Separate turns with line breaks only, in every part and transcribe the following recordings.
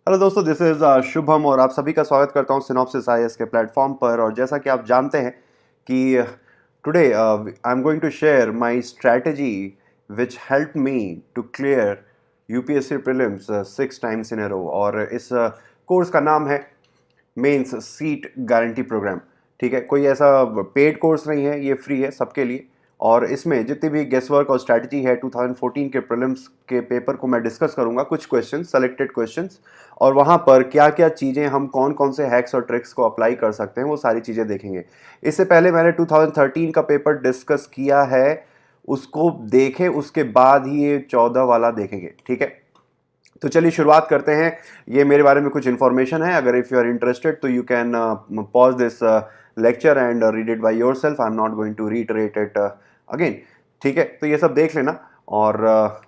Hello दोस्तों, this is Shubham और आप सभी का स्वागत करता हूं सिनॉप्सिस आईएएस के प्लेटफॉर्म पर। और जैसा कि आप जानते हैं कि today I am going to share my strategy which help me to clear UPSC prelims 6 times in a row. और इस कोर्स का नाम है मेंस सीट गारंटी प्रोग्राम। ठीक है, कोई ऐसा पेड कोर्स नहीं है, ये फ्री है सबके लिए। और इसमें जितनी भी गेस वर्क और स्ट्रैटेजी है 2014 के प्रीलिम्स के पेपर को मैं डिस्कस करूंगा, कुछ क्वेश्चंस, सेलेक्टेड क्वेश्चंस, और वहां पर क्या क्या चीज़ें, हम कौन कौन से हैक्स और ट्रिक्स को अप्लाई कर सकते हैं, वो सारी चीज़ें देखेंगे। इससे पहले मैंने 2013 का पेपर डिस्कस किया है, उसको देखें, उसके बाद ही ये 14 वाला देखेंगे। ठीक है, तो चलिए शुरुआत करते हैं। ये मेरे बारे में कुछ इन्फॉर्मेशन है, अगर इफ़ यू आर इंटरेस्टेड तो you can pause this lecture and read it by yourself. I am not going to reiterate it again. ठीक है, तो ये सब देख लेना। और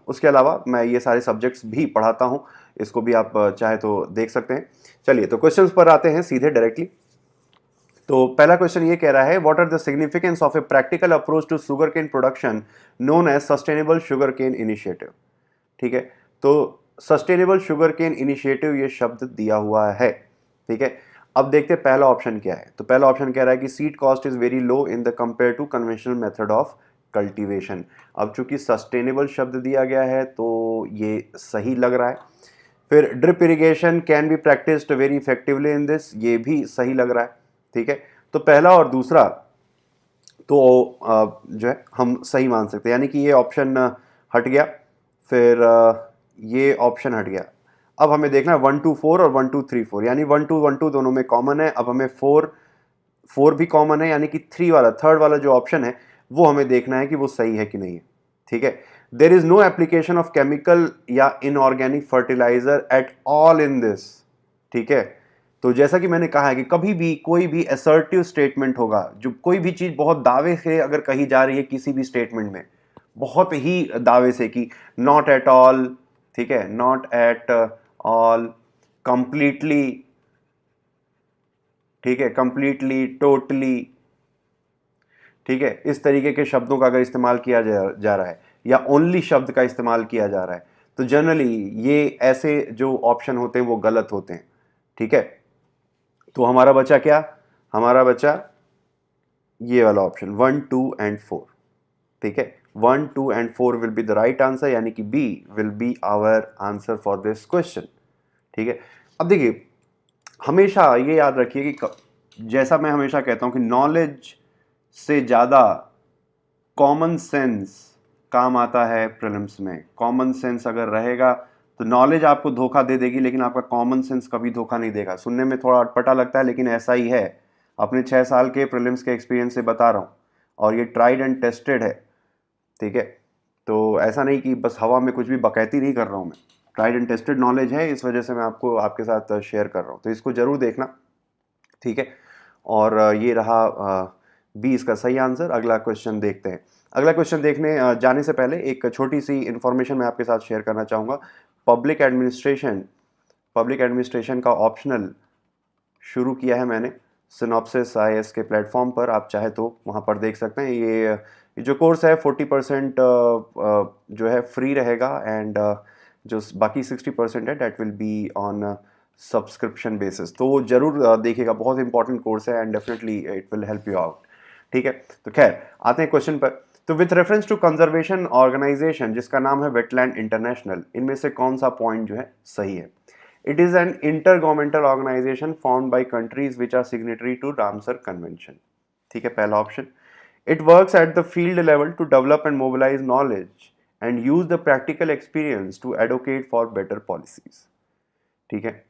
उसके अलावा मैं ये सारे सब्जेक्ट्स भी पढ़ाता हूँ, इसको भी आप चाहे तो देख सकते हैं। चलिए, तो क्वेश्चंस पर आते हैं सीधे डायरेक्टली। तो पहला क्वेश्चन ये कह रहा है, what are the significance of a practical approach to sugar cane production known as sustainable sugar cane initiative. ठीक है, तो सस्टेनेबल शुगर केन इनिशिएटिव ये शब्द दिया हुआ है। ठीक है, अब देखते हैं पहला ऑप्शन क्या है। तो पहला ऑप्शन कह रहा है कि seed cost is very low in the compare to conventional method of cultivation. अब चूंकि सस्टेनेबल शब्द दिया गया है तो ये सही लग रहा है। फिर drip irrigation can be practised very effectively in this, ये भी सही लग रहा है। ठीक है, तो पहला और दूसरा तो जो है हम सही मान सकते हैं, यानी कि ये ऑप्शन हट गया। फिर ये ऑप्शन हट गया। अब हमें देखना है 1 2 4 और 1 2 3 4, यानी 1 2 दोनों में कॉमन है। अब हमें 4 भी कॉमन है, यानी कि 3 वाला, थर्ड वाला जो ऑप्शन है वो हमें देखना है कि वो सही है कि नहीं है। ठीक है, there is no application of chemical या inorganic fertilizer at all in this. ठीक है, तो जैसा कि मैंने कहा है कि कभी भी कोई भी असर्टिव स्टेटमेंट होगा, जो कोई भी चीज बहुत दावे से अगर कही जा रही है किसी भी स्टेटमेंट में, बहुत ही दावे से कि नॉट एट ऑल, ठीक है, नॉट एट ऑल, कंप्लीटली, ठीक है, कंप्लीटली, टोटली, ठीक है, इस तरीके के शब्दों का अगर इस्तेमाल किया जा रहा है या ओनली शब्द का इस्तेमाल किया जा रहा है, तो जनरली ये ऐसे जो ऑप्शन होते हैं वो गलत होते हैं। ठीक है, तो हमारा बचा क्या? हमारा बचा ये वाला ऑप्शन 1 2 एंड 4। ठीक है, 1 2 and 4 will be the right answer, यानी कि B will be our answer for this question. ठीक है, अब देखिए, हमेशा ये याद रखिए कि जैसा मैं हमेशा कहता हूं कि नॉलेज से ज़्यादा कॉमन सेंस काम आता है प्रीलिम्स में। कॉमन सेंस अगर रहेगा तो नॉलेज आपको धोखा दे देगी, लेकिन आपका कॉमन सेंस कभी धोखा नहीं देगा। सुनने में थोड़ा अटपटा लगता है, लेकिन ऐसा ही है। अपने 6 साल के प्रीलिम्स के एक्सपीरियंस से बता रहा हूँ, और ये ट्राइड एंड टेस्टेड है। ठीक है, तो ऐसा नहीं कि बस हवा में कुछ भी बकैती नहीं कर रहा हूँ मैं। ट्राइड एंड टेस्टेड नॉलेज है, इस वजह से मैं आपको आपके साथ शेयर कर रहा हूँ, तो इसको जरूर देखना। ठीक है, और ये रहा बी इसका सही आंसर। अगला क्वेश्चन देखते हैं। अगला क्वेश्चन देखने जाने से पहले एक छोटी सी इंफॉर्मेशन मैं आपके साथ शेयर करना चाहूँगा। पब्लिक एडमिनिस्ट्रेशन, पब्लिक एडमिनिस्ट्रेशन का ऑप्शनल शुरू किया है मैंने सिनॉप्सिस आईएएस के प्लेटफॉर्म पर। आप चाहे तो वहाँ पर देख सकते हैं। ये जो कोर्स है 40% जो है फ्री रहेगा, एंड जो बाकी 60% है that will be on subscription basis. तो जरूर देखिएगा, बहुत इंपॉर्टेंट कोर्स है and definitely it will help you out. ठीक है, तो खैर आते हैं क्वेश्चन पर। तो with reference to conservation organisation जिसका नाम है वेटलैंड इंटरनेशनल, इनमें से कौन सा पॉइंट जो है सही है? It is an intergovernmental organization formed by countries which are signatory to Ramsar Convention. ठीक है, पहला option. It works at the field level to develop and mobilize knowledge and use the practical experience to advocate for better policies. ठीक है,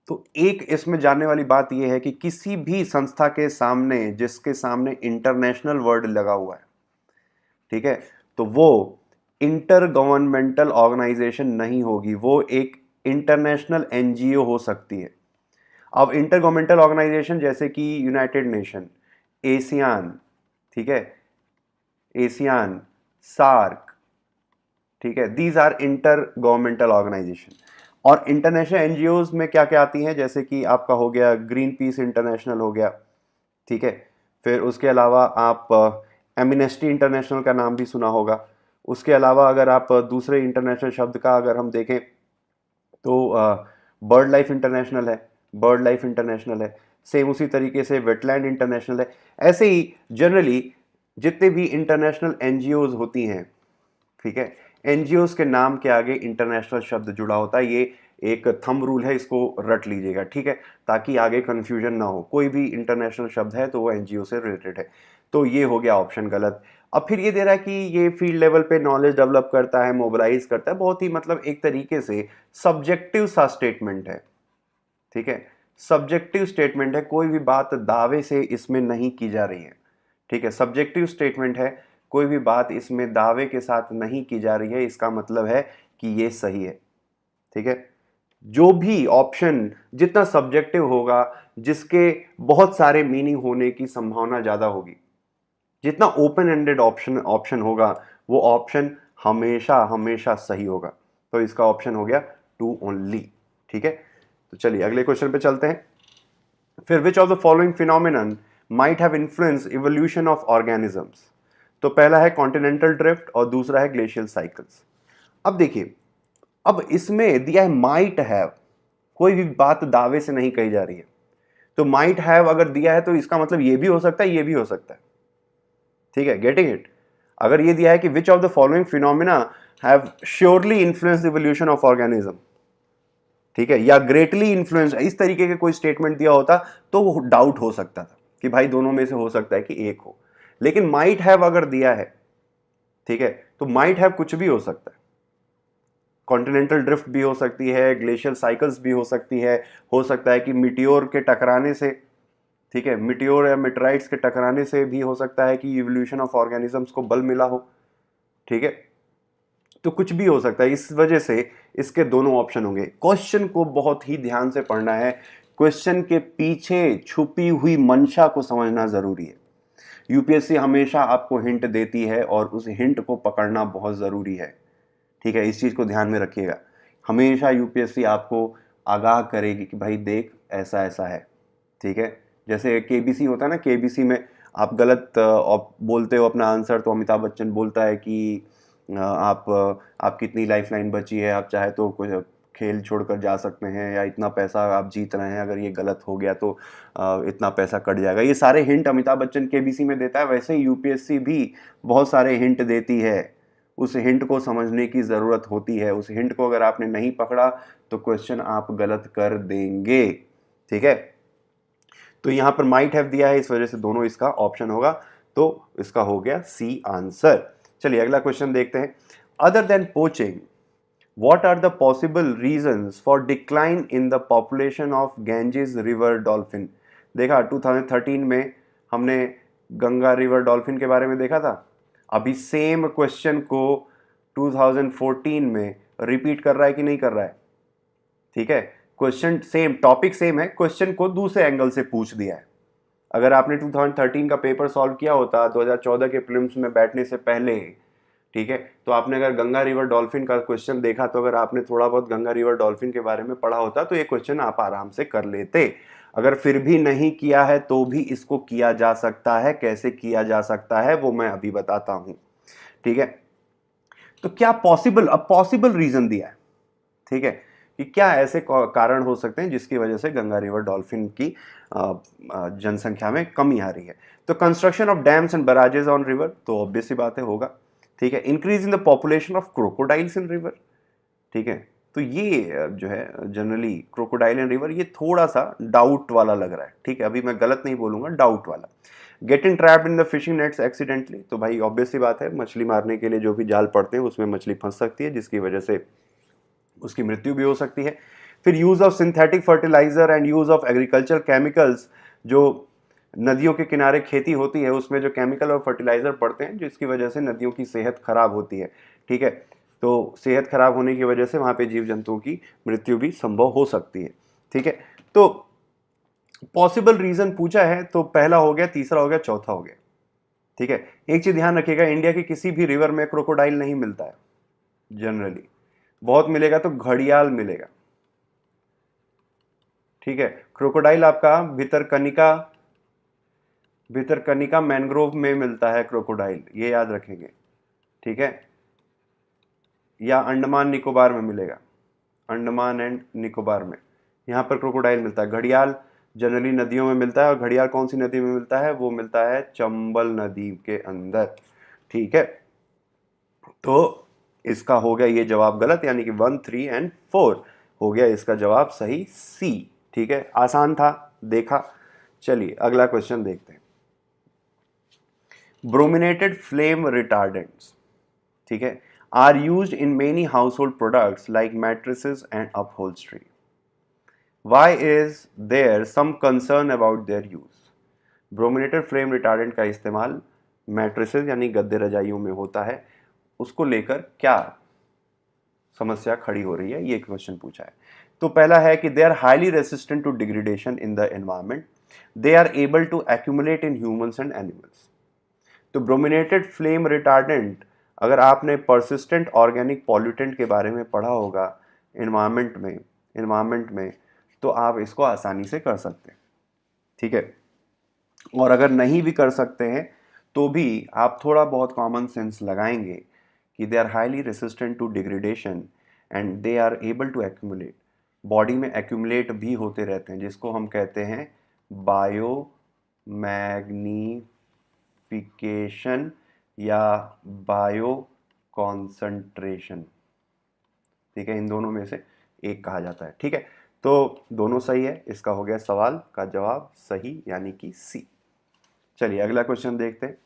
तो एक इसमें जानने वाली बात यह है कि किसी भी संस्था के सामने जिसके सामने इंटरनेशनल वर्ड लगा हुआ है, ठीक है, तो वो इंटर गवर्नमेंटल ऑर्गेनाइजेशन नहीं होगी, वो एक इंटरनेशनल एनजीओ हो सकती है। अब इंटर गवर्नमेंटल ऑर्गेनाइजेशन जैसे कि यूनाइटेड नेशन, एशियान, ठीक है, एशियान, सार्क, ठीक है, these are intergovernmental organisation. और इंटरनेशनल एनजीओज में क्या क्या आती हैं, जैसे कि आपका हो गया ग्रीन पीस इंटरनेशनल हो गया, ठीक है, फिर उसके अलावा आप एमनेस्टी इंटरनेशनल का नाम भी सुना होगा। उसके अलावा अगर आप दूसरे इंटरनेशनल शब्द का अगर हम देखें तो बर्ड लाइफ इंटरनेशनल है, बर्ड लाइफ इंटरनेशनल है, सेम उसी तरीके से वेटलैंड इंटरनेशनल है। ऐसे ही जनरली जितने भी इंटरनेशनल एनजीओज होती हैं, ठीक है, एनजीओज के नाम के आगे इंटरनेशनल शब्द जुड़ा होता है। ये एक थंब रूल है, इसको रट लीजिएगा, ठीक है, ताकि आगे कंफ्यूजन ना हो। कोई भी इंटरनेशनल शब्द है तो वो एनजीओ से रिलेटेड है। तो ये हो गया ऑप्शन गलत। अब फिर ये दे रहा है कि ये फील्ड लेवल पे नॉलेज डेवलप करता है, मोबिलाइज करता है। बहुत ही मतलब एक तरीके से सब्जेक्टिव सा स्टेटमेंट है, ठीक है, सब्जेक्टिव स्टेटमेंट है। कोई भी बात दावे से इसमें नहीं की जा रही है, ठीक है, सब्जेक्टिव स्टेटमेंट है, कोई भी बात इसमें दावे के साथ नहीं की जा रही है। इसका मतलब है कि ये सही है, ठीक है। जो भी ऑप्शन जितना सब्जेक्टिव होगा, जिसके बहुत सारे मीनिंग होने की संभावना ज्यादा होगी, जितना ओपन एंडेड ऑप्शन ऑप्शन होगा, वो ऑप्शन हमेशा हमेशा सही होगा। तो इसका ऑप्शन हो गया 2 ओनली, ठीक है। तो चलिए अगले क्वेश्चन पे चलते हैं। फिर विच of the following phenomenon might have influence evolution of organisms. तो पहला है कॉन्टिनेंटल ड्रिफ्ट और दूसरा है ग्लेशियल साइकिल्स। अब देखिए, अब इसमें दिया है माइट हैव, कोई भी बात दावे से नहीं कही जा रही है। तो माइट हैव अगर दिया है तो इसका मतलब ये भी हो सकता है, ये भी हो सकता है, ठीक है, गेटिंग इट। अगर ये दिया है कि विच of the following phenomena have surely influence evolution of organism, ठीक है, या ग्रेटली इन्फ्लुएंस, इस तरीके के कोई स्टेटमेंट दिया होता तो वो डाउट हो सकता था कि भाई दोनों में से हो सकता है कि एक हो। लेकिन माइट हैव अगर दिया है, ठीक है, तो माइट हैव कुछ भी हो सकता है। कॉन्टिनेंटल ड्रिफ्ट भी हो सकती है, ग्लेशियल साइकिल्स भी हो सकती है, हो सकता है कि मिटियोर के टकराने से, ठीक है, मिटियोर या मेटेराइट्स के टकराने से भी हो सकता है कि इवोल्यूशन ऑफ ऑर्गेनिजम्स को बल मिला हो, ठीक है। तो कुछ भी हो सकता है, इस वजह से इसके दोनों ऑप्शन होंगे। क्वेश्चन को बहुत ही ध्यान से पढ़ना है, क्वेश्चन के पीछे छुपी हुई मंशा को समझना जरूरी है। यूपीएससी हमेशा आपको हिंट देती है और उस हिंट को पकड़ना बहुत जरूरी है, ठीक है, इस चीज को ध्यान में रखिएगा। हमेशा यूपीएससी आपको आगाह करेगी कि भाई देख ऐसा ऐसा है, ठीक है। जैसे केबीसी होता है ना, केबीसी में आप गलत बोलते हो अपना आंसर, तो अमिताभ बच्चन बोलता है कि आपकी इतनी लाइफ लाइन बची है, आप चाहे तो कुछ खेल छोड़कर जा सकते हैं, या इतना पैसा आप जीत रहे हैं, अगर ये गलत हो गया तो इतना पैसा कट जाएगा। ये सारे हिंट अमिताभ बच्चन केबीसी में देता है। वैसे ही यूपीएससी भी बहुत सारे हिंट देती है, उस हिंट को समझने की ज़रूरत होती है। उस हिंट को अगर आपने नहीं पकड़ा तो क्वेश्चन आप गलत कर देंगे, ठीक है। तो यहां पर माइट हैव दिया है, इस वजह से दोनों इसका ऑप्शन होगा, तो इसका हो गया सी आंसर। चलिए अगला क्वेश्चन देखते हैं। Other than poaching, what are the possible reasons for decline in the population of Ganges river dolphin? देखा 2013 में हमने गंगा रिवर डॉल्फिन के बारे में देखा था। अभी सेम क्वेश्चन को 2014 में रिपीट कर रहा है कि नहीं कर रहा है, ठीक है। क्वेश्चन सेम, टॉपिक सेम है, क्वेश्चन को दूसरे एंगल से पूछ दिया है। अगर आपने 2013 का पेपर सॉल्व किया होता 2014 के प्रीलिम्स में बैठने से पहले, ठीक है, तो आपने अगर गंगा रिवर डॉल्फिन का क्वेश्चन देखा, तो अगर आपने थोड़ा बहुत गंगा रिवर डॉल्फिन के बारे में पढ़ा होता तो ये क्वेश्चन आप आराम से कर लेते। अगर फिर भी नहीं किया है तो भी इसको किया जा सकता है। कैसे किया जा सकता है वो मैं अभी बताता हूं, ठीक है। तो क्या पॉसिबल, अब पॉसिबल रीजन दिया है, ठीक है, कि क्या ऐसे कारण हो सकते हैं जिसकी वजह से गंगा रिवर डॉल्फिन की जनसंख्या में कमी आ रही है। तो construction of dams and बराजेस on river, तो ऑब्वियस सी बात है होगा, ठीक है। Increase in the population of crocodiles in river, ठीक है। तो ये जो है जनरली क्रोकोडाइल इन रिवर, ये थोड़ा सा डाउट वाला लग रहा है, ठीक है, अभी मैं गलत नहीं बोलूंगा, डाउट वाला। Getting trapped in the fishing nets accidentally, तो भाई ऑब्वियस सी बात है, मछली मारने के लिए जो भी जाल पड़ते हैं उसमें मछली फंस सकती है, जिसकी वजह से उसकी मृत्यु भी हो सकती है। फिर use of synthetic fertiliser and use of agriculture chemicals, जो नदियों के किनारे खेती होती है उसमें जो केमिकल और फर्टिलाइजर पड़ते हैं, जिसकी वजह से नदियों की सेहत खराब होती है, ठीक है। तो सेहत खराब होने की वजह से वहां पे जीव जंतुओं की मृत्यु भी संभव हो सकती है, ठीक है। तो पॉसिबल रीजन पूछा है, तो पहला हो गया, तीसरा हो गया, चौथा हो गया, ठीक है। एक चीज ध्यान रखिएगा, इंडिया के किसी भी रिवर में क्रोकोडाइल नहीं मिलता है जनरली। बहुत मिलेगा तो घड़ियाल मिलेगा, ठीक है। क्रोकोडाइल आपका भितरकनिका मैंग्रोव में मिलता है क्रोकोडाइल, ये याद रखेंगे, ठीक है, या अंडमान निकोबार में मिलेगा। अंडमान एंड निकोबार में, यहाँ पर क्रोकोडाइल मिलता है। घड़ियाल जनरली नदियों में मिलता है, और घड़ियाल कौन सी नदी में मिलता है? वो मिलता है चंबल नदी के अंदर। ठीक है, तो इसका हो गया ये जवाब गलत, यानी कि 1, 3 एंड 4 हो गया इसका जवाब सही सी। ठीक है, आसान था, देखा। चलिए अगला क्वेश्चन देखते हैं। ब्रोमिनेटेड फ्लेम रिटार्डेंट्स, ठीक है, are used in many household products like mattresses and upholstery. Why is there some concern about their use? Brominated flame retardant का इस्तेमाल मैट्रेसेस यानी गद्दे रजाइयों में होता है, उसको लेकर क्या समस्या खड़ी हो रही है, ये क्वेश्चन पूछा है। तो पहला है कि they are highly resistant to degradation in the environment, they are able to accumulate in humans and animals. तो ब्रोमिनेटेड फ्लेम रिटार्डेंट, अगर आपने परसिस्टेंट ऑर्गेनिक पॉल्यूटेंट के बारे में पढ़ा होगा एनवायरमेंट में, तो आप इसको आसानी से कर सकते हैं। ठीक है, और अगर नहीं भी कर सकते हैं तो भी आप थोड़ा बहुत कॉमन सेंस लगाएंगे कि they are highly resistant to degradation and they are able to accumulate, body में एक्यूमुलेट भी होते रहते हैं, जिसको हम कहते हैं बायो मैग्नीफिकेशन या बायो कॉन्सेंट्रेशन। ठीक है, इन दोनों में से एक कहा जाता है। ठीक है, तो दोनों सही है, इसका हो गया सवाल का जवाब सही, यानी कि सी। चलिए अगला क्वेश्चन देखते हैं।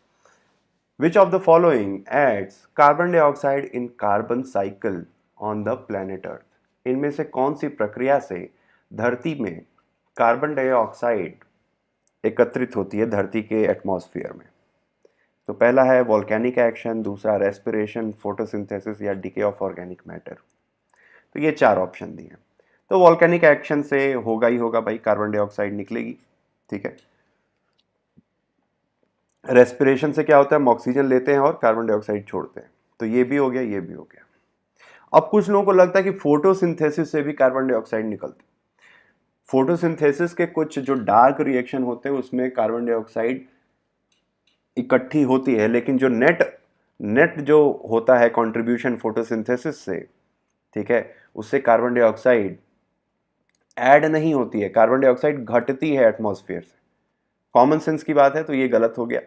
Which of the following adds carbon dioxide in carbon cycle on the planet Earth? इनमें से कौन सी प्रक्रिया से धरती में कार्बन डाइऑक्साइड एकत्रित होती है धरती के एटमॉस्फेयर में? तो पहला है वोल्केनिक एक्शन, दूसरा रेस्पिरेशन, फोटोसिंथेसिस या डिके ऑफ ऑर्गेनिक मैटर। तो ये 4 ऑप्शन दिए हैं। तो वोल्केनिक एक्शन से होगा ही होगा भाई, कार्बन डाइऑक्साइड निकलेगी। ठीक है, रेस्पिरेशन से क्या होता है, हम ऑक्सीजन लेते हैं और कार्बन डाइऑक्साइड छोड़ते हैं, तो ये भी हो गया, ये भी हो गया। अब कुछ लोगों को लगता है कि फोटोसिंथेसिस से भी कार्बन डाइऑक्साइड निकलती है। फोटोसिंथेसिस के कुछ जो डार्क रिएक्शन होते हैं उसमें कार्बन डाइऑक्साइड इकट्ठी होती है, लेकिन जो नेट जो होता है कंट्रीब्यूशन फोटोसिंथेसिस से, ठीक है, उससे कार्बन डाइऑक्साइड ऐड नहीं होती है, कार्बन डाइऑक्साइड घटती है एटमॉस्फेयर से। कॉमन सेंस की बात है, तो ये गलत हो गया।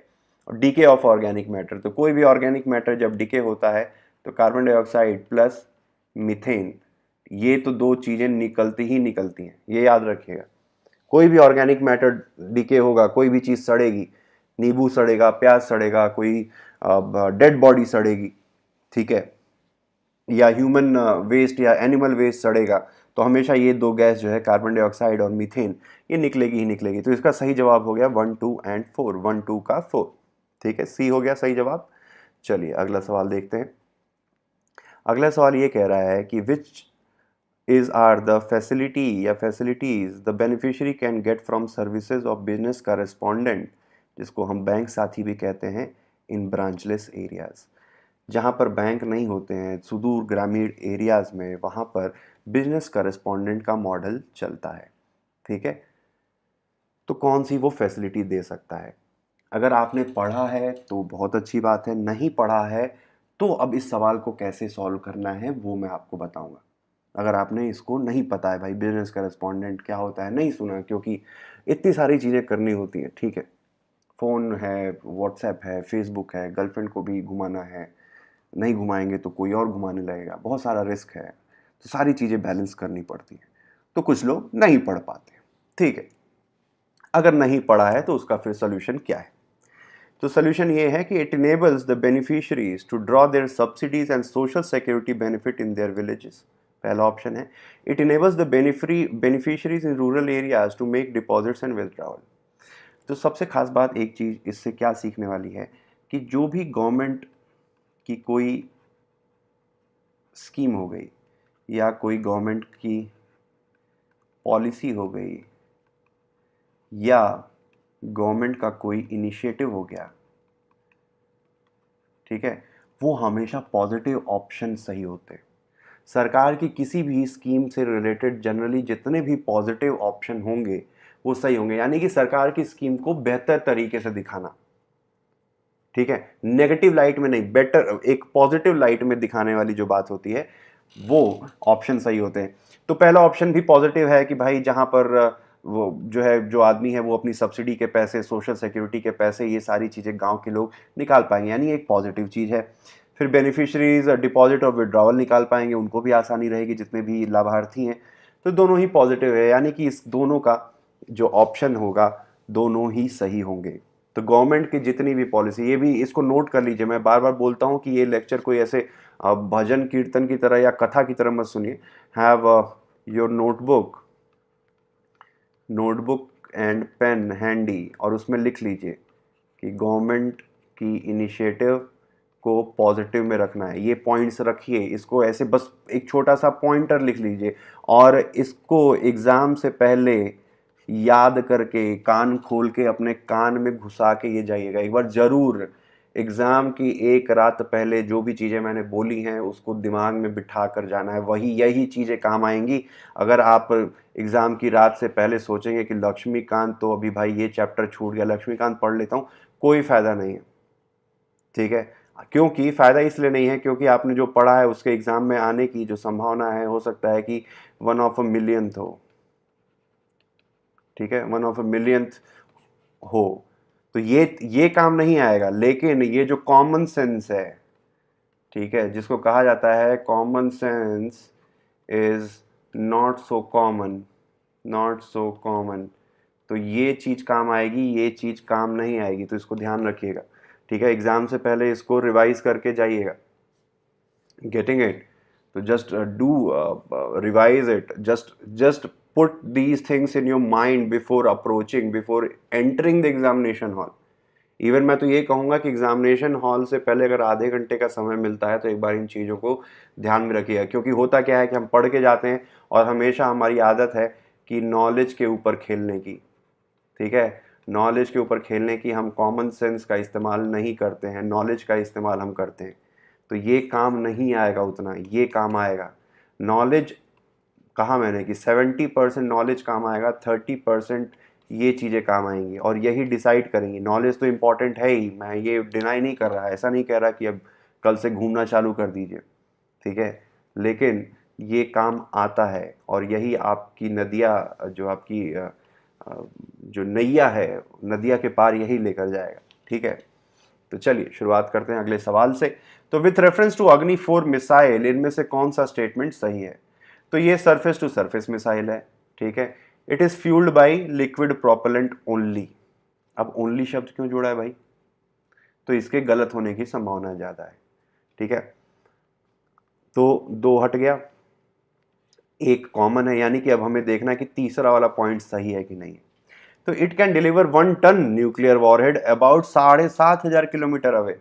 और डीके ऑफ ऑर्गेनिक मैटर, तो कोई भी ऑर्गेनिक मैटर जब डीके होता है तो कार्बन डाइऑक्साइड प्लस मीथेन, ये तो 2 चीजें निकलती ही निकलती हैं, ये याद रखिएगा। कोई भी ऑर्गेनिक मैटर डीके होगा, कोई भी चीज सड़ेगी, नींबू सड़ेगा, प्याज सड़ेगा, कोई डेड बॉडी सड़ेगी, ठीक है, या ह्यूमन वेस्ट या एनिमल वेस्ट सड़ेगा, तो हमेशा ये 2 गैस जो है कार्बन डाइऑक्साइड और मीथेन, ये निकलेगी ही निकलेगी। तो इसका सही जवाब हो गया 1, 2 एंड 4, 1, 2 का 4। ठीक है, सी हो गया सही जवाब। चलिए अगला सवाल देखते हैं। अगला सवाल ये कह रहा है कि which is are the facility या facilities the beneficiary can get from services of business correspondent, जिसको हम बैंक साथी भी कहते हैं, इन ब्रांचलेस एरियाज। जहाँ पर बैंक नहीं होते हैं, सुदूर ग्रामीण एरियाज में, वहाँ पर बिजनेस करेस्पॉन्डेंट का मॉडल चलता है। ठीक है, तो कौन सी वो फैसिलिटी दे सकता है? अगर आपने पढ़ा है तो बहुत अच्छी बात है, नहीं पढ़ा है तो अब इस सवाल को कैसे सॉल्व करना है वो मैं आपको बताऊंगा। अगर आपने इसको नहीं पता है भाई बिजनेस करेस्पॉन्डेंट क्या होता है, नहीं सुना, क्योंकि इतनी सारी चीज़ें करनी होती हैं। ठीक है, फ़ोन है, व्हाट्सएप है, फेसबुक है, गर्लफ्रेंड को भी घुमाना है, नहीं घुमाएंगे तो कोई और घुमाने लगेगा, बहुत सारा रिस्क है, तो सारी चीज़ें बैलेंस करनी पड़ती हैं, तो कुछ लोग नहीं पढ़ पाते। ठीक है, अगर नहीं पढ़ा है तो उसका फिर सोल्यूशन क्या है? तो सोल्यूशन ये है कि it enables the beneficiaries to draw their subsidies and social security benefit in their villages. पहला ऑप्शन है, it enables the beneficiaries in rural areas to make deposits and withdrawal. तो सबसे खास बात एक चीज़ इससे क्या सीखने वाली है कि जो भी गवर्नमेंट की कोई स्कीम हो गई या कोई गवर्नमेंट की पॉलिसी हो गई या गवर्नमेंट का कोई इनिशिएटिव हो गया, ठीक है, वो हमेशा पॉजिटिव ऑप्शन सही होते हैं। सरकार की किसी भी स्कीम से रिलेटेड जनरली जितने भी पॉजिटिव ऑप्शन होंगे वो सही होंगे, यानी कि सरकार की स्कीम को बेहतर तरीके से दिखाना। ठीक है, नेगेटिव लाइट में नहीं, बेटर एक पॉजिटिव लाइट में दिखाने वाली जो बात होती है वो ऑप्शन सही होते हैं। तो पहला ऑप्शन भी पॉजिटिव है कि भाई जहाँ पर वो जो है, जो आदमी है वो अपनी सब्सिडी के पैसे, सोशल सिक्योरिटी के पैसे, ये सारी चीज़ें गांव के लोग निकाल पाएंगे, यानी एक पॉजिटिव चीज़ है। फिर बेनिफिशरीज डिपॉजिट और विड्रॉवल निकाल पाएंगे, उनको भी आसानी रहेगी जितने भी लाभार्थी हैं। तो दोनों ही पॉजिटिव है, यानी कि इस दोनों का जो ऑप्शन होगा दोनों ही सही होंगे। तो गवर्नमेंट की जितनी भी पॉलिसी, ये भी इसको नोट कर लीजिए, मैं बार बार बोलता हूँ कि ये लेक्चर कोई ऐसे भजन कीर्तन की तरह या कथा की तरह मत सुनिए। Have your notebook and pen handy, और उसमें लिख लीजिए कि गवर्नमेंट की इनिशिएटिव को पॉजिटिव में रखना है। ये पॉइंट्स रखिए, इसको ऐसे बस एक छोटा सा पॉइंटर लिख लीजिए और इसको एग्ज़ाम से पहले याद करके कान खोल के अपने कान में घुसा के ये जाइएगा एक बार ज़रूर। एग्ज़ाम की एक रात पहले जो भी चीज़ें मैंने बोली हैं उसको दिमाग में बिठा कर जाना है, वही यही चीज़ें काम आएंगी। अगर आप एग्ज़ाम की रात से पहले सोचेंगे कि लक्ष्मीकांत तो अभी भाई ये चैप्टर छूट गया, लक्ष्मीकांत पढ़ लेता हूँ, कोई फ़ायदा नहीं है। ठीक है, क्योंकि फ़ायदा इसलिए नहीं है क्योंकि आपने जो पढ़ा है उसके एग्ज़ाम में आने की जो संभावना है, हो सकता है कि 1 ऑफ 1 मिलियन हो। ठीक है, 1 ऑफ 1 मिलियंथ हो, तो ये काम नहीं आएगा। लेकिन ये जो कॉमन सेंस है, ठीक है, जिसको कहा जाता है common sense is not so common, तो ये चीज़ काम आएगी, ये चीज़ काम नहीं आएगी, तो इसको ध्यान रखिएगा। ठीक है, एग्जाम से पहले इसको रिवाइज करके जाइएगा। Getting it? तो just do revise it, just put these things in your mind before entering the examination hall. Even मैं तो ये कहूँगा कि एग्जामिनेशन हॉल से पहले अगर आधे घंटे का समय मिलता है तो एक बार इन चीज़ों को ध्यान में रखिएगा, क्योंकि होता क्या है कि हम पढ़ के जाते हैं और हमेशा हमारी आदत है कि नॉलेज के ऊपर खेलने की। ठीक है, नॉलेज के ऊपर खेलने की, हम कॉमन सेंस का इस्तेमाल नहीं करते हैं, नॉलेज का इस्तेमाल हम करते हैं। तो ये काम नहीं आएगा उतना, ये काम आएगा नॉलेज। कहा मैंने कि 70% नॉलेज काम आएगा, 30% ये चीज़ें काम आएंगी और यही डिसाइड करेंगी। नॉलेज तो इम्पॉर्टेंट है ही, मैं ये डिनाई नहीं कर रहा, ऐसा नहीं कह रहा कि अब कल से घूमना चालू कर दीजिए। ठीक है, लेकिन ये काम आता है और यही आपकी नदियाँ, जो आपकी जो नैया है, नदिया के पार यही लेकर जाएगा। ठीक है, तो चलिए शुरुआत करते हैं अगले सवाल से। तो विथ रेफरेंस टू अग्नि 4 मिसाइल, इनमें से कौन सा स्टेटमेंट सही है? तो ये सरफेस टू सरफेस मिसाइल है। ठीक है, it is fuelled by liquid propellant only. अब ओनली शब्द क्यों जोड़ा है भाई? तो इसके गलत होने की संभावना ज्यादा है। ठीक है, तो दो हट गया, एक कॉमन है, यानी कि अब हमें देखना है कि तीसरा वाला पॉइंट सही है कि नहीं। तो it can deliver 1 ton nuclear warhead about 7,500 kilometre away.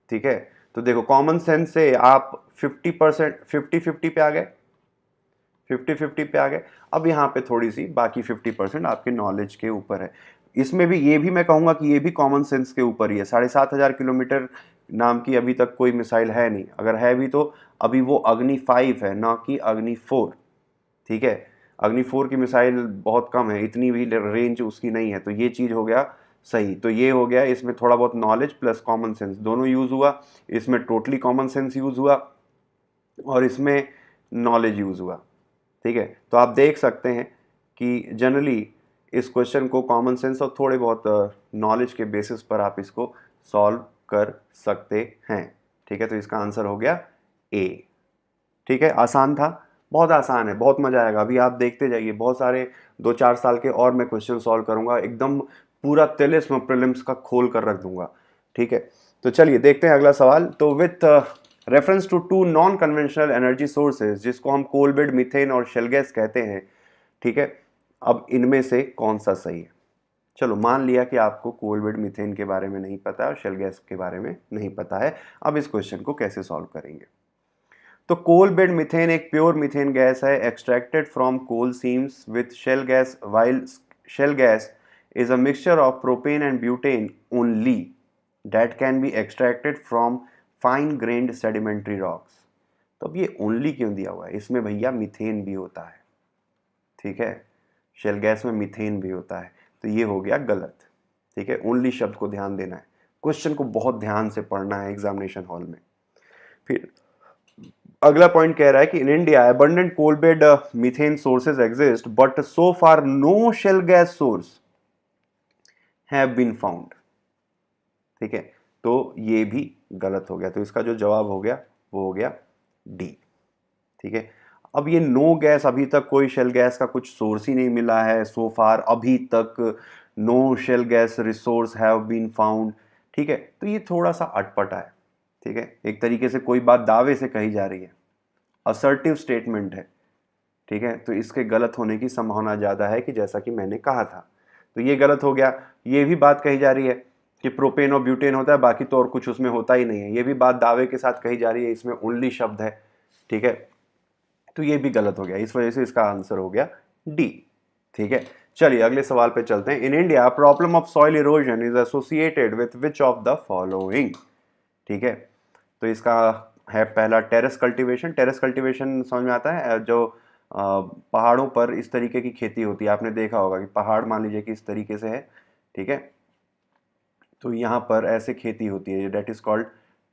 ठीक है, तो देखो कॉमन सेंस से आप 50% 50-50 पे आ गए, 50-50 पे आ गए। अब यहाँ पे थोड़ी सी बाकी 50% आपके नॉलेज के ऊपर है। इसमें भी ये भी मैं कहूँगा कि ये भी कॉमन सेंस के ऊपर ही है। 7,500 किलोमीटर नाम की अभी तक कोई मिसाइल है नहीं, अगर है भी तो अभी वो अग्नि 5 है, ना कि अग्नि 4। ठीक है, अग्नि 4 की मिसाइल बहुत कम है, इतनी भी रेंज उसकी नहीं है, तो ये चीज़ हो गया सही। तो ये हो गया, इसमें थोड़ा बहुत नॉलेज प्लस कॉमन सेंस दोनों यूज़ हुआ। इसमें टोटली कॉमन सेंस यूज़ हुआ और इसमें नॉलेज यूज़ हुआ। ठीक है, तो आप देख सकते हैं कि जनरली इस क्वेश्चन को कॉमन सेंस और थोड़े बहुत नॉलेज के बेसिस पर आप इसको सॉल्व कर सकते हैं। ठीक है, तो इसका आंसर हो गया ए। ठीक है, आसान था, बहुत आसान है, बहुत मज़ा आएगा। अभी आप देखते जाइए, बहुत सारे 2-4 साल के और मैं क्वेश्चन सॉल्व करूंगा, एकदम पूरा तिलिस्म प्रीलिम्स का खोल कर रख दूंगा। ठीक है, तो चलिए देखते हैं अगला सवाल। तो with reference to 2 non conventional energy sources, जिसको हम कोल बेड मीथेन और शेल गैस कहते हैं। ठीक है, अब इनमें से कौन सा सही है? चलो मान लिया कि आपको कोल बेड मीथेन के बारे में नहीं पता और शेल गैस के बारे में नहीं पता है। अब इस क्वेश्चन को कैसे सॉल्व करेंगे? तो कोल बेड मीथेन एक प्योर मीथेन गैस है, extracted from coal seams with shale gas, while shale gas is a mixture of propane and butane only that can be extracted from fine grained sedimentary rocks. तो अब ये only क्यों दिया हुआ है? इसमें भैया मीथेन भी होता है। ठीक है, शेल गैस में मीथेन भी होता है, तो ये हो गया गलत। ठीक है, ओनली शब्द को ध्यान देना है, क्वेश्चन को बहुत ध्यान से पढ़ना है एग्जामिनेशन हॉल में। फिर अगला पॉइंट कह रहा है कि in India abundant coal bed methane sources exist but so far no shale gas source have been found। ठीक है, तो ये भी गलत हो गया, तो इसका जो जवाब हो गया वो हो गया डी। ठीक है, अब ये नो गैस, अभी तक कोई शेल गैस का कुछ सोर्स ही नहीं मिला है सो फार, अभी तक no shale gas resource have been found. ठीक है, तो ये थोड़ा सा अटपटा है। ठीक है, एक तरीके से कोई बात दावे से कही जा रही है, असर्टिव स्टेटमेंट है। ठीक है, तो इसके गलत होने की संभावना ज़्यादा है कि जैसा कि मैंने कहा था, तो ये गलत हो गया। ये भी बात कही जा रही है कि प्रोपेन और ब्यूटेन होता है, बाकी तो और कुछ उसमें होता ही नहीं है, ये भी बात दावे के साथ कही जा रही है, इसमें ओनली शब्द है। ठीक है, तो ये भी गलत हो गया, इस वजह से इसका आंसर हो गया डी। ठीक है, चलिए अगले सवाल पे चलते हैं। इन India problem of soil erosion is associated with which of the following. ठीक है, तो इसका है पहला टेरेस कल्टीवेशन। टेरेस कल्टीवेशन समझ में आता है, जो पहाड़ों पर इस तरीके की खेती होती है, आपने देखा होगा कि पहाड़ मान लीजिए कि इस तरीके से है। ठीक है, तो यहाँ पर ऐसे खेती होती है, that is called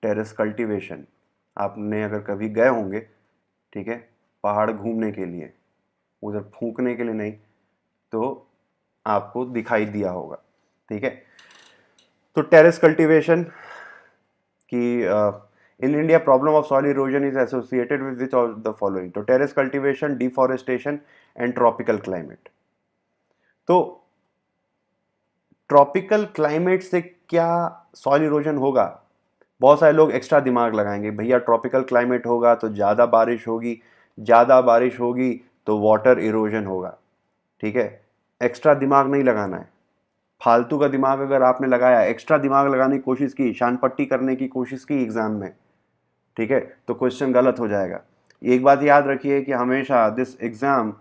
terrace cultivation. आपने अगर कभी गए होंगे, ठीक है, पहाड़ घूमने के लिए, उधर फूंकने के लिए नहीं, तो आपको दिखाई दिया होगा। ठीक है, तो टेरेस कल्टीवेशन की in India problem of soil erosion is associated with which of the following. तो terrace cultivation, deforestation and tropical climate. तो ट्रॉपिकल क्लाइमेट से क्या सॉइल इरोजन होगा? बहुत सारे लोग एक्स्ट्रा दिमाग लगाएंगे, भैया ट्रॉपिकल क्लाइमेट होगा तो ज़्यादा बारिश होगी, ज़्यादा बारिश होगी तो वाटर इरोजन होगा। ठीक है, एक्स्ट्रा दिमाग नहीं लगाना है। फालतू का दिमाग अगर आपने लगाया, एक्स्ट्रा दिमाग लगाने की कोशिश की, शान पट्टी करने की कोशिश की एग्जाम में, ठीक है, तो क्वेश्चन गलत हो जाएगा। एक बात याद रखिए कि हमेशा दिस एग्जाम,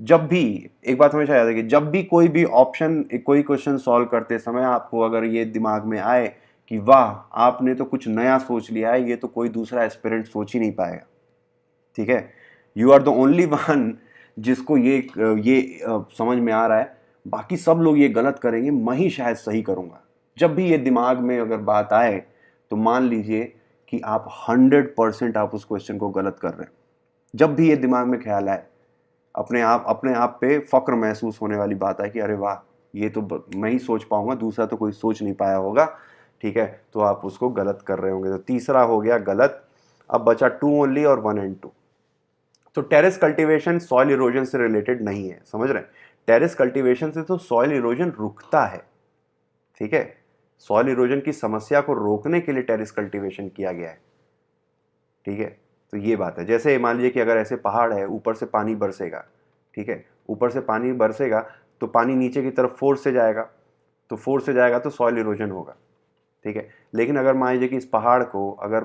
जब भी, एक बात हमेशा याद रखिए, जब भी कोई भी ऑप्शन, कोई क्वेश्चन सॉल्व करते समय आपको अगर ये दिमाग में आए कि वाह आपने तो कुछ नया सोच लिया है, ये तो कोई दूसरा एस्पिरेंट सोच ही नहीं पाएगा। ठीक है, you are the only one जिसको ये समझ में आ रहा है, बाकी सब लोग ये गलत करेंगे, मैं ही शायद सही करूंगा। जब भी ये दिमाग में अगर बात आए तो मान लीजिए कि आप 100% आप उस क्वेश्चन को गलत कर रहे हैं। जब भी ये दिमाग में ख्याल आए, अपने आप पे फक्र महसूस होने वाली बात है कि अरे वाह ये तो मैं ही सोच पाऊंगा, दूसरा तो कोई सोच नहीं पाया होगा। ठीक है, तो आप उसको गलत कर रहे होंगे। तो तीसरा हो गया गलत। अब बचा 2 ओनली और 1 एंड 2। तो टेरेस कल्टीवेशन सॉइल इरोजन से रिलेटेड नहीं है, समझ रहे हैं? टेरेस कल्टीवेशन से तो सॉइल इरोजन रुकता है। ठीक है, सॉइल इरोजन की समस्या को रोकने के लिए टेरेस कल्टीवेशन किया गया है। ठीक है, तो ये बात है। जैसे मान लीजिए कि अगर ऐसे पहाड़ है, ऊपर से पानी बरसेगा, ठीक है, ऊपर से पानी बरसेगा तो पानी नीचे की तरफ फोर्स से जाएगा, तो फोर्स से जाएगा तो सॉइल इरोजन होगा। ठीक है, लेकिन अगर मान लीजिए कि इस पहाड़ को अगर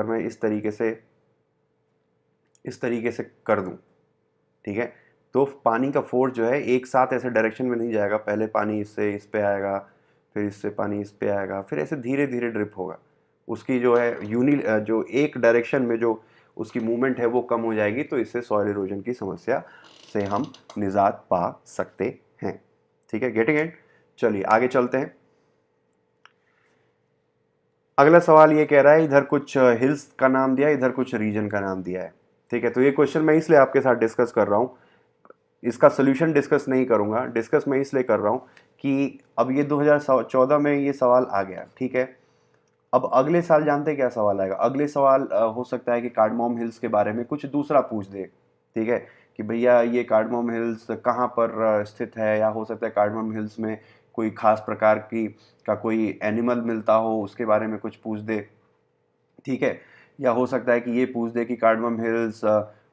मैं इस तरीके से कर दूं, ठीक है, तो पानी का फोर्स जो है एक साथ ऐसे डायरेक्शन में नहीं जाएगा, पहले पानी इससे इस पे आएगा, फिर इससे पानी इस पे आएगा, फिर ऐसे धीरे धीरे ड्रिप होगा। उसकी जो है जो एक डायरेक्शन में जो उसकी मूवमेंट है वो कम हो जाएगी, तो इससे सॉइल इरोजन की समस्या से हम निजात पा सकते हैं। ठीक है, गेटिंग इट? चलिए आगे चलते हैं। अगला सवाल ये कह रहा है, इधर कुछ हिल्स का नाम दिया है, इधर कुछ रीजन का नाम दिया है। ठीक है, तो ये क्वेश्चन मैं इसलिए आपके साथ डिस्कस कर रहा हूँ, इसका सोल्यूशन डिस्कस नहीं करूंगा, डिस्कस मैं इसलिए कर रहा हूँ कि अब ये 2014 में ये सवाल आ गया। ठीक है, अब अगले साल जानते हैं क्या सवाल आएगा? अगले सवाल हो सकता है कि कार्डमोम हिल्स के बारे में कुछ दूसरा पूछ दे। ठीक है, कि भैया ये कार्डमोम हिल्स कहाँ पर स्थित है, या हो सकता है कार्डमोम हिल्स में कोई खास प्रकार का कोई एनिमल मिलता हो, उसके बारे में कुछ पूछ दे। ठीक है, या हो सकता है कि ये पूछ दे कि कार्डमम हिल्स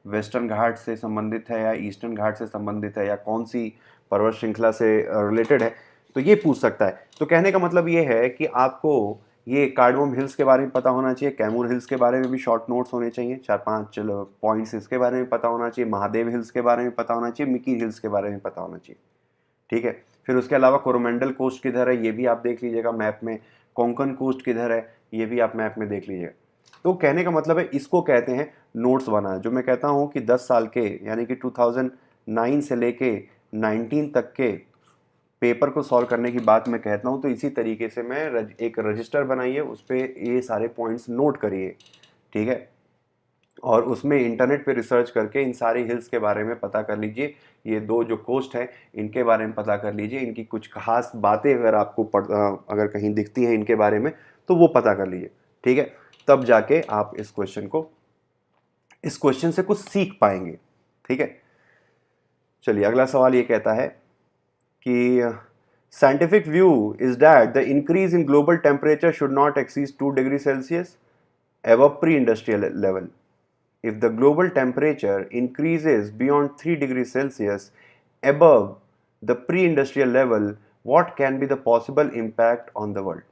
वेस्टर्न घाट से संबंधित है या ईस्टर्न घाट से संबंधित है, या कौन सी पर्वत श्रृंखला से रिलेटेड है, तो ये पूछ सकता है। तो कहने का मतलब ये है कि आपको ये कार्डमम हिल्स के बारे में पता होना चाहिए, कैमूर हिल्स के बारे में भी शॉर्ट नोट्स होने चाहिए, 4-5 पॉइंट्स इसके बारे में पता होना चाहिए, महादेव हिल्स के बारे में पता होना चाहिए, मिकी हिल्स के बारे में पता होना चाहिए। ठीक है, फिर उसके अलावा कोरोमंडल कोस्ट किधर है ये भी आप देख लीजिएगा मैप में, कोंकण कोस्ट किधर है ये भी आप मैप में देख लीजिएगा। तो कहने का मतलब है इसको कहते हैं नोट्स बनाना। जो मैं कहता हूँ कि 10 साल के, यानी कि 2009 से लेके 19 तक के पेपर को सॉल्व करने की बात मैं कहता हूँ तो इसी तरीके से मैं एक रजिस्टर बनाइए, उस पर ये सारे पॉइंट्स नोट करिए, ठीक है, और उसमें इंटरनेट पे रिसर्च करके इन सारी हिल्स के बारे में पता कर लीजिए, ये दो जो कोस्ट है इनके बारे में पता कर लीजिए, इनकी कुछ खास बातें अगर आपको अगर कहीं दिखती हैं इनके बारे में तो वो पता कर लीजिए, ठीक है, तब जाके आप इस क्वेश्चन से कुछ सीख पाएंगे, ठीक है। चलिए अगला सवाल ये कहता है कि scientific view is that the increase in global temperature should not exceed 2 degree Celsius above pre-industrial level. If the global temperature increases beyond 3 degrees Celsius above the pre-industrial level, what can be the possible impact on the world?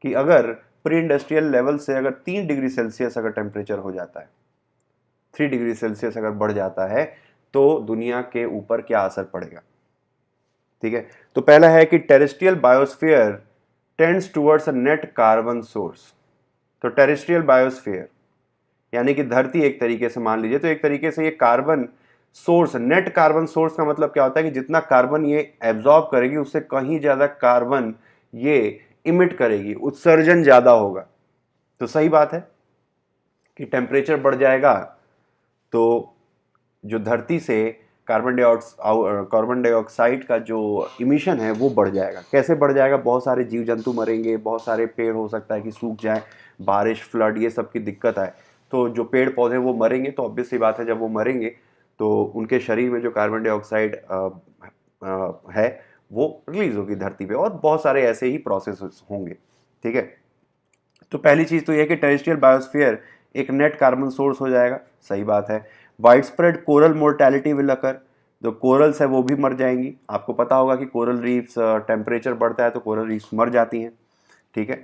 कि अगर pre industrial level से अगर 3 degree Celsius अगर temperature हो जाता है, 3 degree Celsius अगर बढ़ जाता है तो दुनिया के ऊपर क्या असर पड़ेगा, ठीक है। तो पहला है कि terrestrial biosphere tends towards a net carbon source. तो टेरेस्ट्रियल बायोस्फीयर यानी कि धरती एक तरीके से मान लीजिए तो एक तरीके से ये carbon source, net carbon source का मतलब क्या होता है कि जितना कार्बन ये एब्जॉर्ब करेगी उससे कहीं ज्यादा कार्बन ये इमिट करेगी, उत्सर्जन ज्यादा होगा। तो सही बात है कि टेम्परेचर बढ़ जाएगा तो जो धरती से कार्बन डाइऑक्साइड का जो इमिशन है वो बढ़ जाएगा। कैसे बढ़ जाएगा? बहुत सारे जीव जंतु मरेंगे, बहुत सारे पेड़ हो सकता है कि सूख जाए, बारिश, फ्लड, ये सब की दिक्कत आए। तो जो पेड़ पौधे वो मरेंगे, तो ऑब्वियस सी बात है जब वो मरेंगे तो उनके शरीर में जो कार्बन डाइऑक्साइड है वो रिलीज होगी धरती पे, और बहुत सारे ऐसे ही प्रोसेस होंगे, ठीक है। तो पहली चीज तो यह कि टेरेस्ट्रियल बायोस्फीयर एक नेट कार्बन सोर्स हो जाएगा, सही बात है। Wide spread coral mortality will occur, जो कोरल्स है वो भी मर जाएंगी। आपको पता होगा कि कोरल रीफ्स, टेम्परेचर बढ़ता है तो कोरल रीफ्स मर जाती हैं, ठीक है।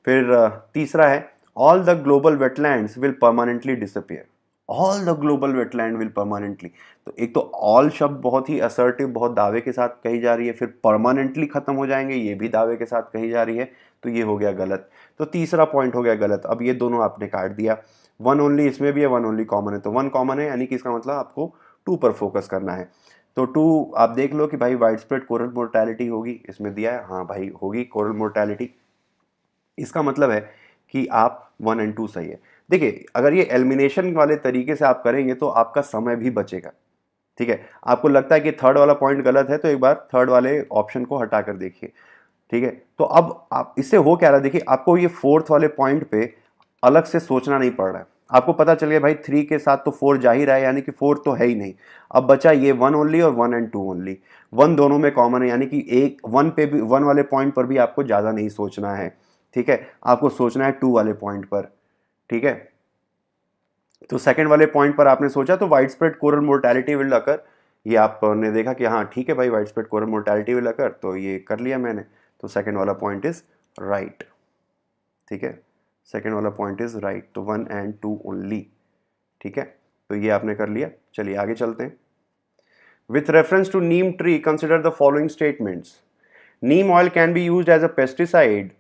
फिर तीसरा है all the global wetlands will permanently disappear. All the global wetland will permanently, तो एक तो ऑल शब्द बहुत ही असर्टिव, बहुत दावे के साथ कही जा रही है, फिर परमानेंटली खत्म हो जाएंगे ये भी दावे के साथ कही जा रही है, तो ये हो गया गलत। तो तीसरा पॉइंट हो गया गलत। अब ये दोनों आपने काट दिया, वन ओनली इसमें भी है, वन ओनली कॉमन है, तो वन कॉमन है यानी कि इसका मतलब आपको टू पर फोकस करना है। तो टू आप देख लो कि भाई वाइड स्प्रेड कोरल मोर्टेलिटी होगी, इसमें दिया है, हाँ भाई होगी कोरल मोर्टेलिटी, इसका मतलब है कि आप 1 और 2 सही है। देखिए अगर ये एलिमिनेशन वाले तरीके से आप करेंगे तो आपका समय भी बचेगा, ठीक है। आपको लगता है कि थर्ड वाला पॉइंट गलत है तो एक बार थर्ड वाले ऑप्शन को हटा कर देखिए, ठीक है। तो अब आप इससे हो क्या रहा है, देखिए आपको ये फोर्थ वाले पॉइंट पे अलग से सोचना नहीं पड़ रहा है। आपको पता चल गया भाई 3 के साथ तो 4 जा ही रहा है, यानी कि 4 तो है ही नहीं। अब बचा ये 1 ओनली और 1 और 2 ओनली। 1 दोनों में कॉमन है, यानी कि एक 1 पे भी, 1 वाले पॉइंट पर भी आपको ज़्यादा नहीं सोचना है, ठीक है। आपको सोचना है 2 वाले पॉइंट पर, ठीक है। तो सेकंड वाले पॉइंट पर आपने सोचा तो wide spread coral mortality will occur, ये आपने देखा कि हाँ ठीक है भाई wide spread coral mortality will occur, तो ये कर लिया मैंने। तो सेकंड वाला पॉइंट इज राइट, ठीक है, सेकंड वाला पॉइंट इज राइट। तो 1 और 2 ओनली, ठीक है, तो ये आपने कर लिया। चलिए आगे चलते हैं। With reference to neem tree consider the following statements. Neem oil can be used as a pesticide,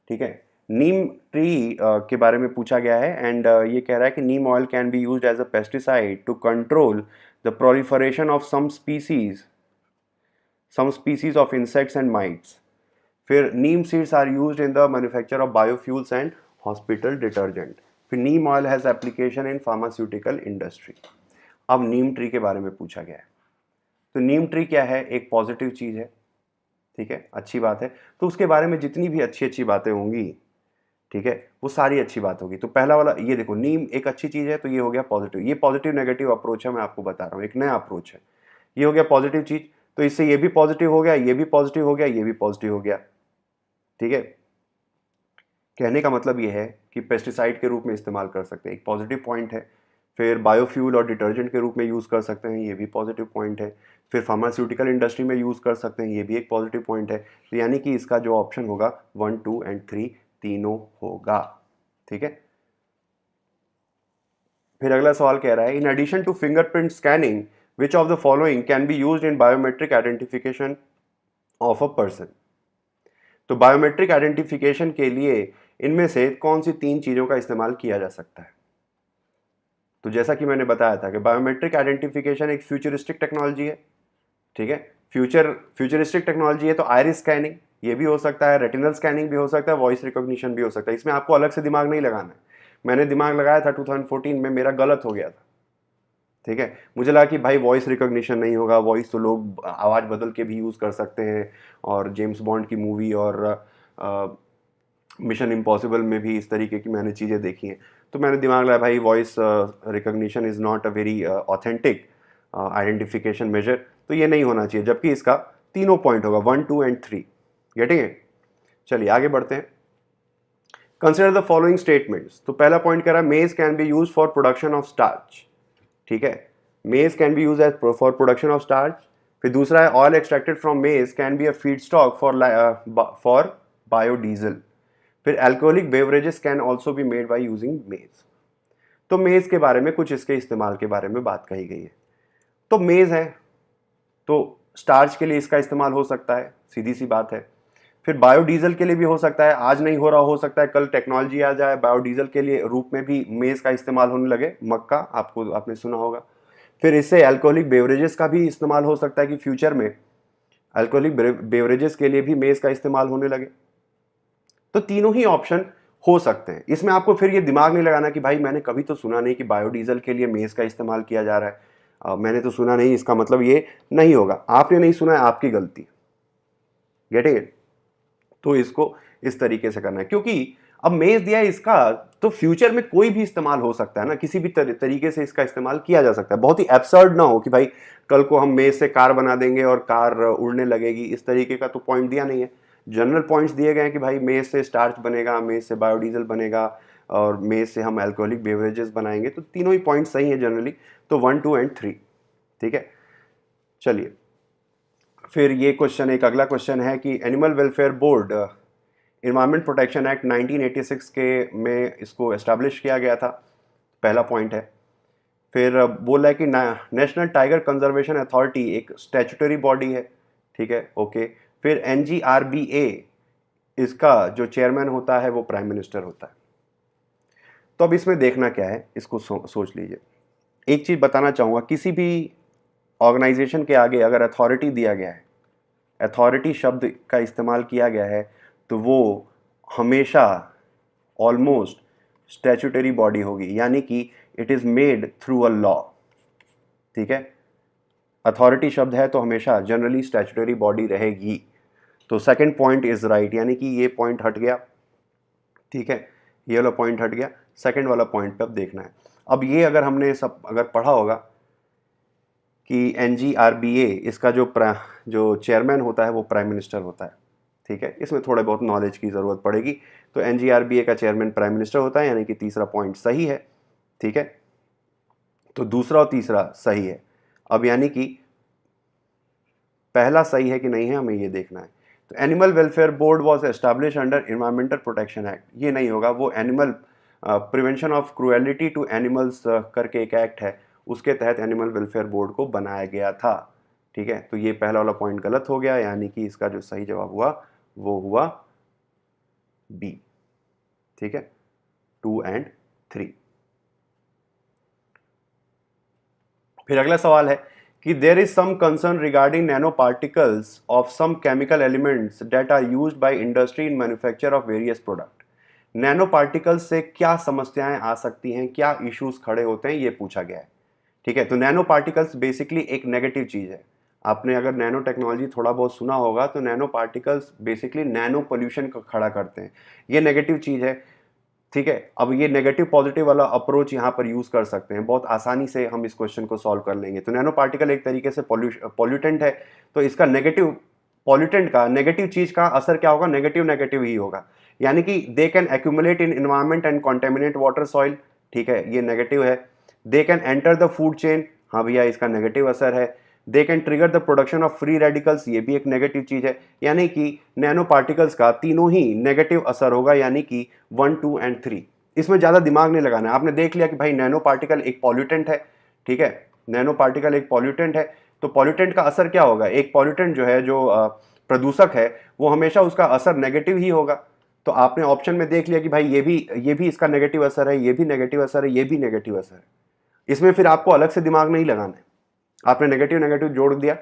ठीक है, नीम ट्री के बारे में पूछा गया है एंड ये कह रहा है कि neem oil can be used as a pesticide to control the proliferation of some species of insects and mites. फिर neem seeds are used in the manufacture of biofuels and hospital detergent. फिर neem oil has application in pharmaceutical industry. अब neem tree के बारे में पूछा गया है, तो नीम ट्री क्या है? एक पॉजिटिव चीज है, ठीक है, अच्छी बात है। तो उसके बारे में जितनी भी अच्छी अच्छी बातें होंगी, ठीक है, वो सारी अच्छी बात होगी। तो पहला वाला ये देखो, नीम एक अच्छी चीज है, तो ये हो गया पॉजिटिव। ये पॉजिटिव नेगेटिव अप्रोच है, मैं आपको बता रहा हूँ, एक नया अप्रोच है। ये हो गया पॉजिटिव चीज, तो इससे ये भी पॉजिटिव हो गया, ये भी पॉजिटिव हो गया, ये भी पॉजिटिव हो गया, ठीक है। कहने का मतलब ये है कि पेस्टिसाइड के रूप में इस्तेमाल कर सकते हैं, एक पॉजिटिव पॉइंट है। फिर बायोफ्यूल और डिटर्जेंट के रूप में यूज़ कर सकते हैं, ये भी पॉजिटिव पॉइंट है। फिर फार्मास्यूटिकल इंडस्ट्री में यूज़ कर सकते हैं, ये भी एक पॉजिटिव पॉइंट है। तो यानी कि इसका जो ऑप्शन होगा 1, 2 और 3 तीनों होगा, ठीक है। फिर अगला सवाल कह रहा है in addition to fingerprint scanning which of the following can be used in biometric identification of a person. तो बायोमेट्रिक आइडेंटिफिकेशन के लिए इनमें से कौन सी 3 चीज़ों का इस्तेमाल किया जा सकता है? तो जैसा कि मैंने बताया था कि बायोमेट्रिक आइडेंटिफिकेशन एक फ्यूचरिस्टिक टेक्नोलॉजी है, ठीक है, फ्यूचरिस्टिक टेक्नोलॉजी है तो आइरिस स्कैनिंग ये भी हो सकता है, रेटिनल स्कैनिंग भी हो सकता है, वॉइस रिकॉग्निशन भी हो सकता है। इसमें आपको अलग से दिमाग नहीं लगाना है। मैंने दिमाग लगाया था 2014 में, मेरा गलत हो गया था। ठीक है, मुझे लगा कि भाई वॉइस रिकॉग्निशन नहीं होगा, वॉइस तो लोग आवाज़ बदल के भी यूज़ कर सकते हैं, और जेम्स बॉन्ड की मूवी और मिशन इम्पॉसिबल में भी इस तरीके की मैंने चीज़ें देखी हैं। तो मैंने दिमाग लगाया भाई voice recognition is not a very authentic identification measure, तो ये नहीं होना चाहिए, जबकि इसका तीनों पॉइंट होगा 1, 2 एंड 3। गेटिंग है? चलिए आगे बढ़ते हैं। Consider the following statements. तो पहला पॉइंट कह रहा है maize can be use for production of starch. ठीक है, maize can be use as for production of starch. फिर दूसरा है oil extracted from maize can be a feedstock for biodiesel. फिर alcoholic beverages can also be made by using maize. तो मेज के बारे में कुछ इसके इस्तेमाल के बारे में बात कही गई है। तो मेज है तो स्टार्च के लिए इसका इस्तेमाल हो सकता है, सीधी सी बात है। फिर बायोडीजल के लिए भी हो सकता है, आज नहीं हो रहा, हो सकता है कल टेक्नोलॉजी आ जाए बायोडीजल के लिए रूप में भी मेज का इस्तेमाल होने लगे, मक्का आपने सुना होगा। फिर इससे अल्कोहलिक बेवरेजेस का भी इस्तेमाल हो सकता है कि फ्यूचर में अल्कोहलिक बेवरेजेस के लिए भी मेज का इस्तेमाल होने लगे। तो तीनों ही ऑप्शन हो सकते हैं। इसमें आपको फिर ये दिमाग नहीं लगाना कि भाई मैंने कभी तो सुना नहीं कि बायोडीजल के लिए मेज का इस्तेमाल किया जा रहा है, मैंने तो सुना नहीं, इसका मतलब ये नहीं होगा। आपने नहीं सुना है, आपकी गलती। Getting it? तो इसको इस तरीके से करना है, क्योंकि अब मेज दिया है इसका, तो फ्यूचर में कोई भी इस्तेमाल हो सकता है ना, किसी भी तरीके से इसका इस्तेमाल किया जा सकता है। बहुत ही एब्सर्ड ना हो कि भाई कल को हम मेज से कार बना देंगे और कार उड़ने लगेगी, इस तरीके का तो पॉइंट दिया नहीं है। जनरल पॉइंट्स दिए गए हैं कि भाई मेज से स्टार्च बनेगा, मेज से बायोडीजल बनेगा, और मेज से हम अल्कोहलिक बेवरेजेस बनाएंगे। तो तीनों ही पॉइंट सही है जनरली। तो 1, 2 एंड 3। ठीक है, चलिए फिर ये क्वेश्चन, एक अगला क्वेश्चन है कि animal welfare board environment protection act 1986 के में इसको एस्टैब्लिश किया गया था, पहला पॉइंट है। फिर बोला है कि नेशनल टाइगर कंजर्वेशन अथॉरिटी एक स्टैट्यूटरी बॉडी है। ठीक है, ओके। फिर NGRBA इसका जो चेयरमैन होता है वो प्राइम मिनिस्टर होता है। तो अब इसमें देखना क्या है, इसको सोच लीजिए। एक चीज़ बताना चाहूँगा, किसी भी ऑर्गेनाइजेशन के आगे अगर अथॉरिटी दिया गया है, अथॉरिटी शब्द का इस्तेमाल किया गया है, तो वो हमेशा ऑलमोस्ट स्टैट्यूटरी बॉडी होगी, यानी कि it is made through a law. ठीक है, अथॉरिटी शब्द है तो हमेशा जनरली स्टैट्यूटरी बॉडी रहेगी। तो सेकंड पॉइंट इज राइट, यानी कि ये पॉइंट हट गया। ठीक है, ये वाला पॉइंट हट गया, सेकंड वाला पॉइंट पे अब देखना है। अब ये अगर हमने सब अगर पढ़ा होगा कि NGRBA इसका जो चेयरमैन होता है वो प्राइम मिनिस्टर होता है। ठीक है, इसमें थोड़े बहुत नॉलेज की ज़रूरत पड़ेगी। तो NGRBA का चेयरमैन प्राइम मिनिस्टर होता है, यानी कि तीसरा पॉइंट सही है। ठीक है, तो दूसरा और तीसरा सही है। अब यानी कि पहला सही है कि नहीं है, हमें ये देखना है। तो animal welfare board was establish under environmental protection act, ये नहीं होगा, वो animal prevention of cruelty to animals करके एक एक्ट है, उसके तहत एनिमल वेलफेयर बोर्ड को बनाया गया था। ठीक है, तो ये पहला वाला पॉइंट गलत हो गया, यानी कि इसका जो सही जवाब हुआ वो हुआ बी। ठीक है, 2 एंड 3। फिर अगला सवाल है कि there is some concern regarding nano particles of some chemical elements that are used by industry in manufacture of various product. Nano particles से क्या समस्याएं आ सकती हैं, क्या इश्यूज खड़े होते हैं, ये पूछा गया है। ठीक है, तो नैनो पार्टिकल्स बेसिकली एक नेगेटिव चीज है। आपने अगर नैनो टेक्नोलॉजी थोड़ा बहुत सुना होगा तो nano particles basically nano pollution को खड़ा करते हैं, ये नेगेटिव चीज है। ठीक है, अब ये नेगेटिव पॉजिटिव वाला अप्रोच यहाँ पर यूज कर सकते हैं, बहुत आसानी से हम इस क्वेश्चन को सॉल्व कर लेंगे। तो नैनो पार्टिकल एक तरीके से पॉल्यूटेंट है, तो इसका नेगेटिव पॉल्यूटेंट का नेगेटिव चीज का असर क्या होगा, नेगेटिव नेगेटिव ही होगा, यानी कि they can accumulate in environment and contaminate water soil. ठीक है, ये नेगेटिव है। They can enter the food chain, हाँ भैया इसका नेगेटिव असर है। They can trigger the production of free radicals, ये भी एक नेगेटिव चीज है, यानी कि नैनो पार्टिकल्स का तीनों ही नेगेटिव असर होगा, यानी कि 1, 2 एंड 3। इसमें ज्यादा दिमाग नहीं लगाना है, आपने देख लिया कि भाई नैनो पार्टिकल एक पॉल्यूटेंट है। ठीक है, नैनो पार्टिकल एक पॉल्यूटेंट है, तो पॉल्यूटेंट का असर क्या होगा, एक पॉल्यूटेंट जो है, जो प्रदूषक है, वो हमेशा उसका असर नेगेटिव ही होगा। तो आपने ऑप्शन में देख लिया कि भाई ये भी इसका नेगेटिव असर है, ये भी नेगेटिव असर है, ये भी नेगेटिव असर है। इसमें फिर आपको अलग से दिमाग नहीं लगाना है, आपने नेगेटिव नेगेटिव जोड़ दिया,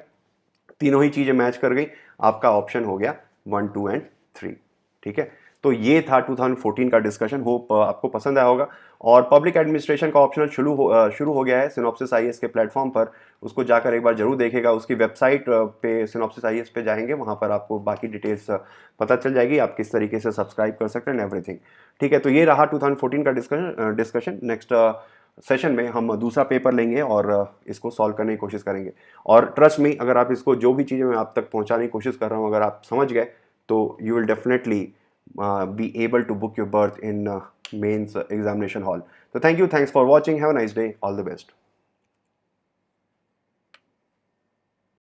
तीनों ही चीज़ें मैच कर गई, आपका ऑप्शन हो गया 1, 2 एंड 3। ठीक है, तो ये था 2014 का डिस्कशन। होप आपको पसंद आया होगा। और पब्लिक एडमिनिस्ट्रेशन का ऑप्शनल शुरू हो गया है सिनॉप्सिस आईएएस के प्लेटफॉर्म पर, उसको जाकर एक बार जरूर देखेगा। उसकी वेबसाइट पे सिनॉप्सिस आईएएस पे जाएंगे, वहाँ पर आपको बाकी डिटेल्स पता चल जाएगी, आप किस तरीके से सब्सक्राइब कर सकते हैं, एवरीथिंग। ठीक है, तो ये रहा 2014 का डिस्कशन। नेक्स्ट सेशन में हम दूसरा पेपर लेंगे और इसको सॉल्व करने की कोशिश करेंगे। और ट्रस्ट में, अगर आप इसको जो भी चीज़ें मैं आप तक पहुंचाने की कोशिश कर रहा हूं, अगर आप समझ गए तो you will definitely be able to book your berth in mains examination hall. तो thank you, thanks for watching, have a nice day, all the best.